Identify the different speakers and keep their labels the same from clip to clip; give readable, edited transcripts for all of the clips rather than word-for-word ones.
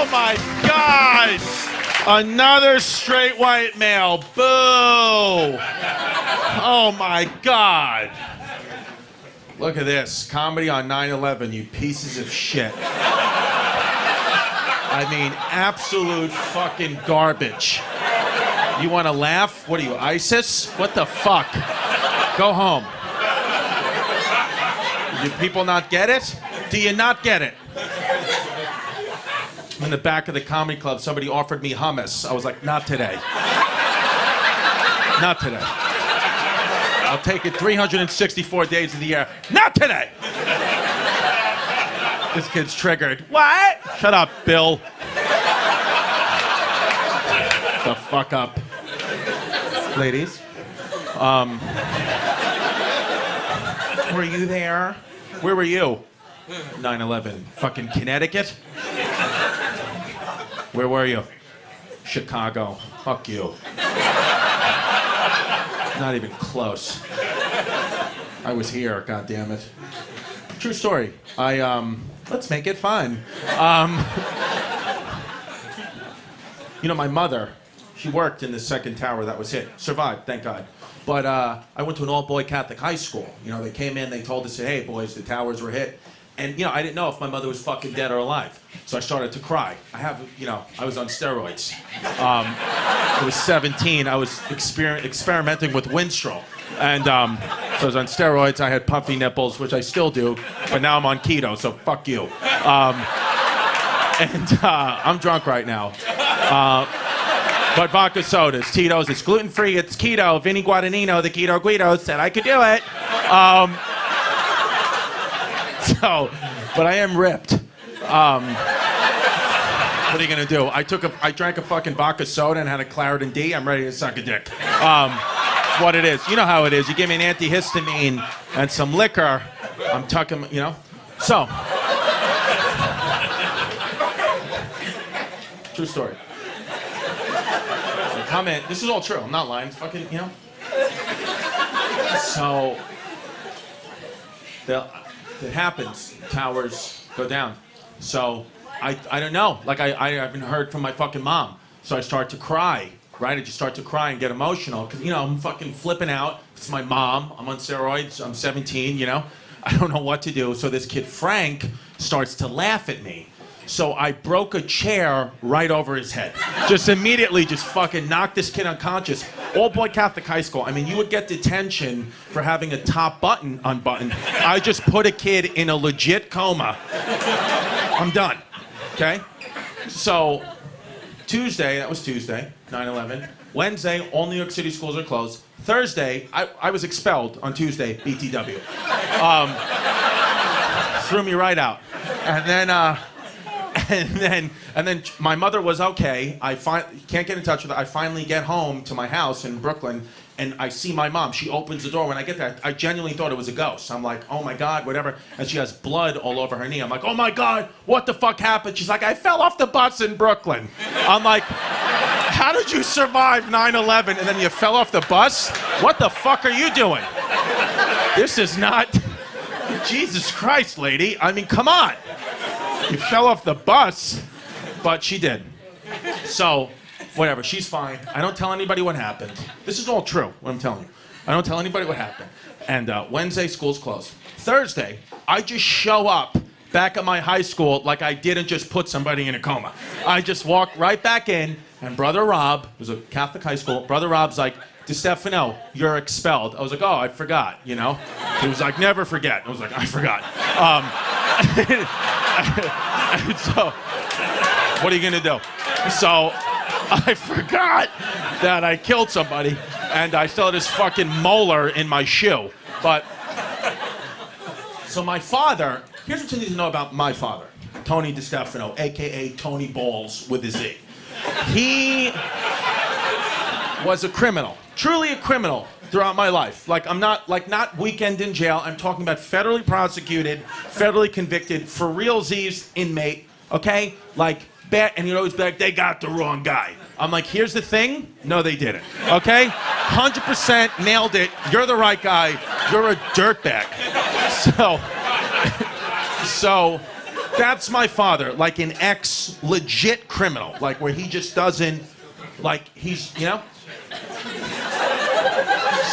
Speaker 1: Oh my God! Another straight white male. Boo! Oh my God! Look at this. Comedy on 9/11, you pieces of shit. I mean, absolute fucking garbage. You want to laugh? What are you, ISIS? What the fuck? Go home. Do people not get it? Do you not get it? In the back of the comedy club, somebody offered me hummus. I was like, not today. Not today. I'll take it 364 days of the year. Not today! This kid's triggered. What? Shut up, Bill. The fuck up. Ladies. Were you there? Where were you? 9/11. Fucking Connecticut? Where were you? Chicago. Fuck you. Not even close. I was here, goddammit. True story. Let's make it fun. You know, my mother, she worked in the second tower that was hit. Survived, thank God. But I went to an all-boy Catholic high school. You know, they came in, they told us, hey, boys, the towers were hit. And, you know, I didn't know if my mother was fucking dead or alive. So I started to cry. I was on steroids. I was 17. I was experimenting with Winstrol. And so I was on steroids. I had puffy nipples, which I still do. But now I'm on keto, so fuck you. I'm drunk right now. But vodka sodas, Tito's, it's gluten-free, it's keto. Vinny Guadagnino, the Keto Guido, said I could do it. But I am ripped. What are you gonna do? I drank a fucking vodka soda and had a Claritin D. I'm ready to suck a dick. It's what it is. You know how it is. You give me an antihistamine and some liquor, I'm tucking, you know? So. True story. So comment. This is all true. I'm not lying. It's fucking, you know? So. It happens. Towers go down. So I don't know. Like I haven't heard from my fucking mom. So I start to cry. Right? I just start to cry and get emotional because you know I'm fucking flipping out. It's my mom. I'm on steroids. I'm 17. You know, I don't know what to do. So this kid Frank starts to laugh at me. So I broke a chair right over his head. Just immediately just fucking knocked this kid unconscious. All-boy Catholic high school. I mean, you would get detention for having a top button unbuttoned. I just put a kid in a legit coma. I'm done, okay? So Tuesday, that was Tuesday, 9/11. Wednesday, all New York City schools are closed. Thursday, I was expelled on Tuesday, BTW. Threw me right out. And then my mother was okay. I can't get in touch with her. I finally get home to my house in Brooklyn, and I see my mom. She opens the door. When I get there, I genuinely thought it was a ghost. I'm like, oh my God, whatever. And she has blood all over her knee. I'm like, oh my God, what the fuck happened? She's like, I fell off the bus in Brooklyn. I'm like, how did you survive 9/11 and then you fell off the bus? What the fuck are you doing? This is not... Jesus Christ, lady. I mean, come on. You fell off the bus, but she did. So, whatever, she's fine. I don't tell anybody what happened. This is all true, what I'm telling you. I don't tell anybody what happened. And Wednesday, school's closed. Thursday, I just show up back at my high school like I didn't just put somebody in a coma. I just walk right back in, and Brother Rob, it was a Catholic high school, Brother Rob's like, Distefano, you're expelled. I was like, oh, I forgot, you know? He was like, never forget. I was like, I forgot. So, what are you gonna do? So, I forgot that I killed somebody, and I still had this fucking molar in my shoe. But, so my father, here's what you need to know about my father, Tony Distefano, AKA Tony Balls with a Z. He was a criminal, truly a criminal throughout my life. Like, I'm not, not weekend in jail. I'm talking about federally prosecuted, federally convicted, for realsies inmate, okay? Like, bad, and you'd always be like, they got the wrong guy. I'm like, here's the thing. No, they didn't, okay? 100% nailed it. You're the right guy. You're a dirtbag. So That's my father, like an ex-legit criminal, like where he just doesn't, like he's, you know?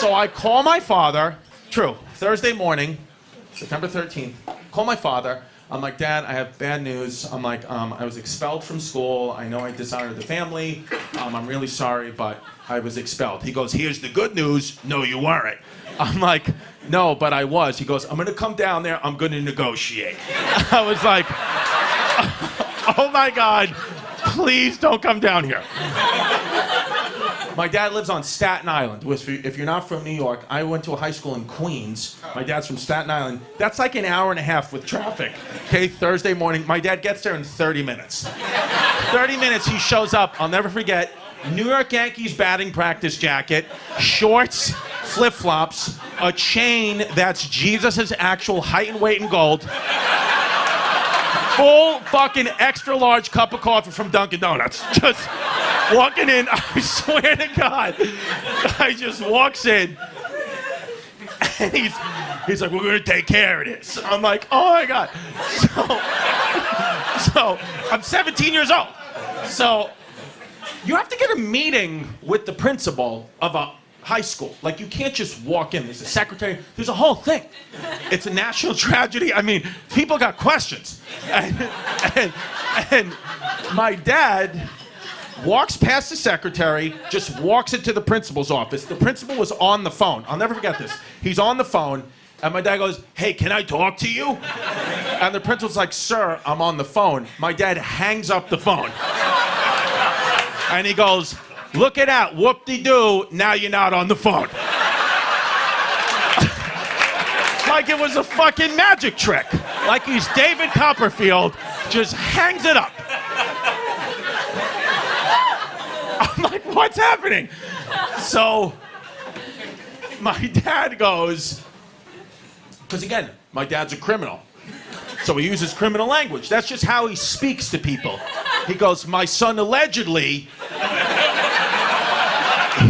Speaker 1: So I call my father, Thursday morning, September 13th, call my father. I'm like, Dad, I have bad news. I'm like, I was expelled from school. I know I dishonored the family. I'm really sorry, but I was expelled. He goes, here's the good news. No, you weren't. I'm like, no, but I was. He goes, I'm going to come down there. I'm going to negotiate. I was like, oh my God, please don't come down here. My dad lives on Staten Island. If you're not from New York, I went to a high school in Queens. My dad's from Staten Island. That's like an hour and a half with traffic. Okay, Thursday morning. My dad gets there in 30 minutes. 30 minutes, he shows up. I'll never forget. New York Yankees batting practice jacket, shorts, flip-flops, a chain that's Jesus' actual height and weight in gold, full fucking extra large cup of coffee from Dunkin' Donuts. Just walking in, I swear to God, guy just walks in, and he's like, we're gonna take care of this. I'm like, oh my God. So I'm 17 years old. So you have to get a meeting with the principal of a high school. Like, you can't just walk in. There's a secretary. There's a whole thing. It's a national tragedy. I mean, people got questions. And my dad walks past the secretary, just walks into the principal's office. The principal was on the phone. I'll never forget this. He's on the phone, and my dad goes, hey, can I talk to you? And the principal's like, sir, I'm on the phone. My dad hangs up the phone. And he goes, look at that, whoop-de-doo, now you're not on the phone. Like it was a fucking magic trick. Like he's David Copperfield, just hangs it up. I'm like, what's happening? So my dad goes, because again, my dad's a criminal. So he uses criminal language. That's just how he speaks to people. He goes, my son allegedly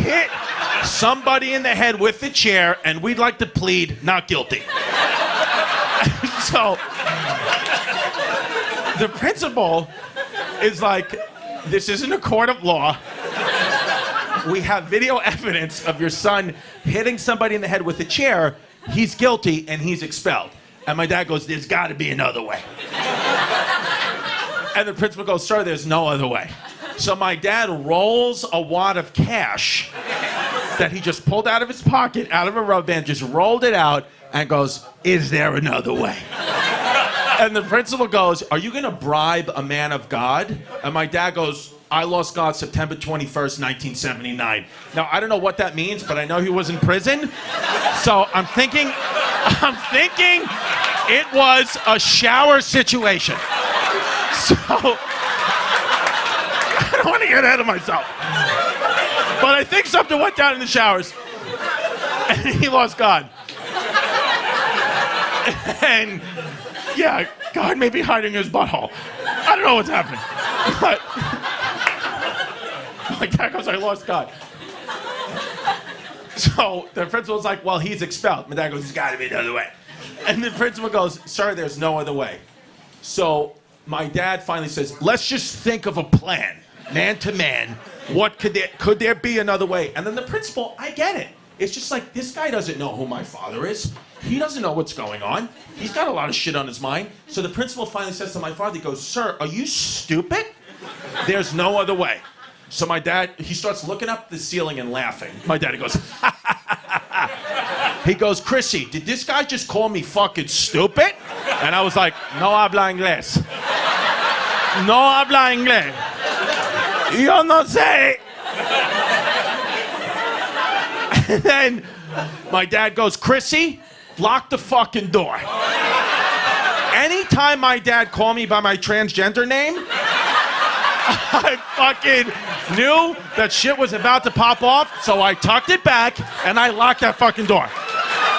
Speaker 1: hit somebody in the head with the chair, and we'd like to plead not guilty. So the principal is like, this isn't a court of law. We have video evidence of your son hitting somebody in the head with a chair. He's guilty, and he's expelled. And my dad goes, there's got to be another way. And the principal goes, sir, there's no other way. So my dad rolls a wad of cash that he just pulled out of his pocket, out of a rubber band, just rolled it out, and goes, is there another way? And the principal goes, are you going to bribe a man of God? And my dad goes, I lost God September 21st, 1979. Now, I don't know what that means, but I know he was in prison. So I'm thinking it was a shower situation. So I don't want to get ahead of myself. But I think something went down in the showers. And he lost God. And yeah, God may be hiding in his butthole. I don't know what's happening. But my dad goes, I lost God. So the principal's like, well, he's expelled. My dad goes, there's got to be another way. And the principal goes, sir, there's no other way. So my dad finally says, let's just think of a plan, man to man. What could there be another way? And then the principal, I get it. It's just like, this guy doesn't know who my father is. He doesn't know what's going on. He's got a lot of shit on his mind. So the principal finally says to my father, he goes, sir, are you stupid? There's no other way. So my dad, he starts looking up the ceiling and laughing. My daddy goes, ha, ha, ha, ha, ha. He goes, Chrissy, did this guy just call me fucking stupid? And I was like, no habla inglés. No habla inglés. Yo no sé. And then my dad goes, Chrissy, lock the fucking door. Anytime my dad called me by my transgender name, I fucking knew that shit was about to pop off, so I tucked it back and I locked that fucking door.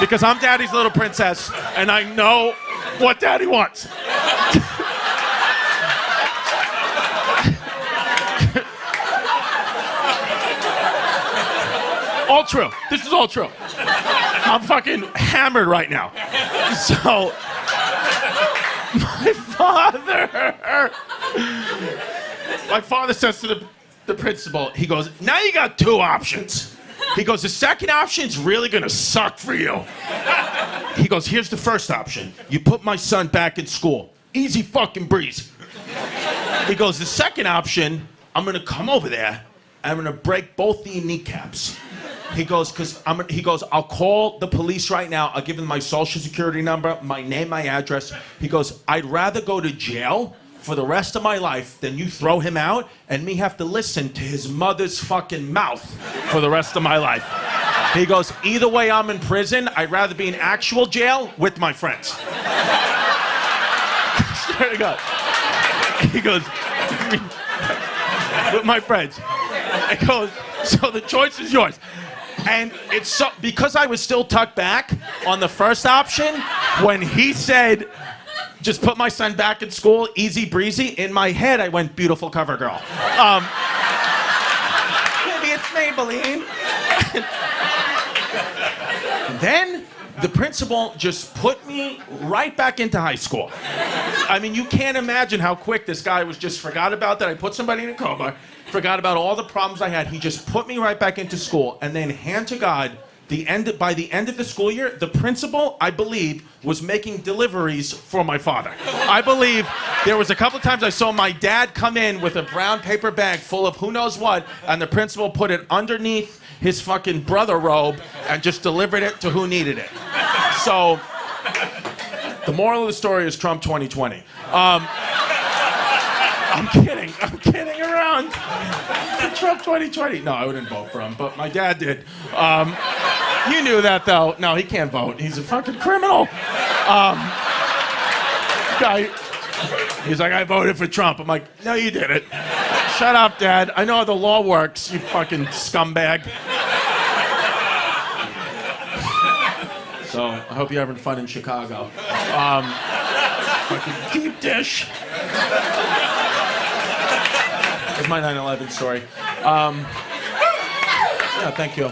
Speaker 1: Because I'm daddy's little princess and I know what daddy wants. All true. This is all true. I'm fucking hammered right now. So, my father says to the principal, he goes, now you got two options. He goes, the second option's really gonna suck for you. He goes, here's the first option. You put my son back in school. Easy fucking breeze. He goes, the second option, I'm gonna come over there and I'm gonna break both the kneecaps. He goes, I'll call the police right now. I'll give them my social security number, my name, my address. He goes, I'd rather go to jail for the rest of my life than you throw him out and me have to listen to his mother's fucking mouth for the rest of my life. He goes, either way I'm in prison, I'd rather be in actual jail with my friends. Swear to God. He goes, with my friends. He goes, so the choice is yours. And it's so, because I was still tucked back on the first option, when he said, just put my son back in school, easy breezy, in my head I went, beautiful cover girl. Maybe it's Maybelline. Then the principal just put me right back into high school. I mean, you can't imagine how quick this guy was just forgot about that. I put somebody in a coma, forgot about all the problems I had. He just put me right back into school. And then, hand to God, by the end of the school year, the principal, I believe, was making deliveries for my father. I believe there was a couple times I saw my dad come in with a brown paper bag full of who knows what, and the principal put it underneath his fucking brother robe and just delivered it to who needed it. So, the moral of the story is Trump 2020. I'm kidding around. Trump 2020. No, I wouldn't vote for him, but my dad did. You knew that, though. No, he can't vote. He's a fucking criminal. Guy, he's like, I voted for Trump. I'm like, no, you didn't. Shut up, Dad. I know how the law works, you fucking scumbag. So, I hope you're having fun in Chicago. Fucking deep dish. That's my 9/11 story. Yeah, thank you.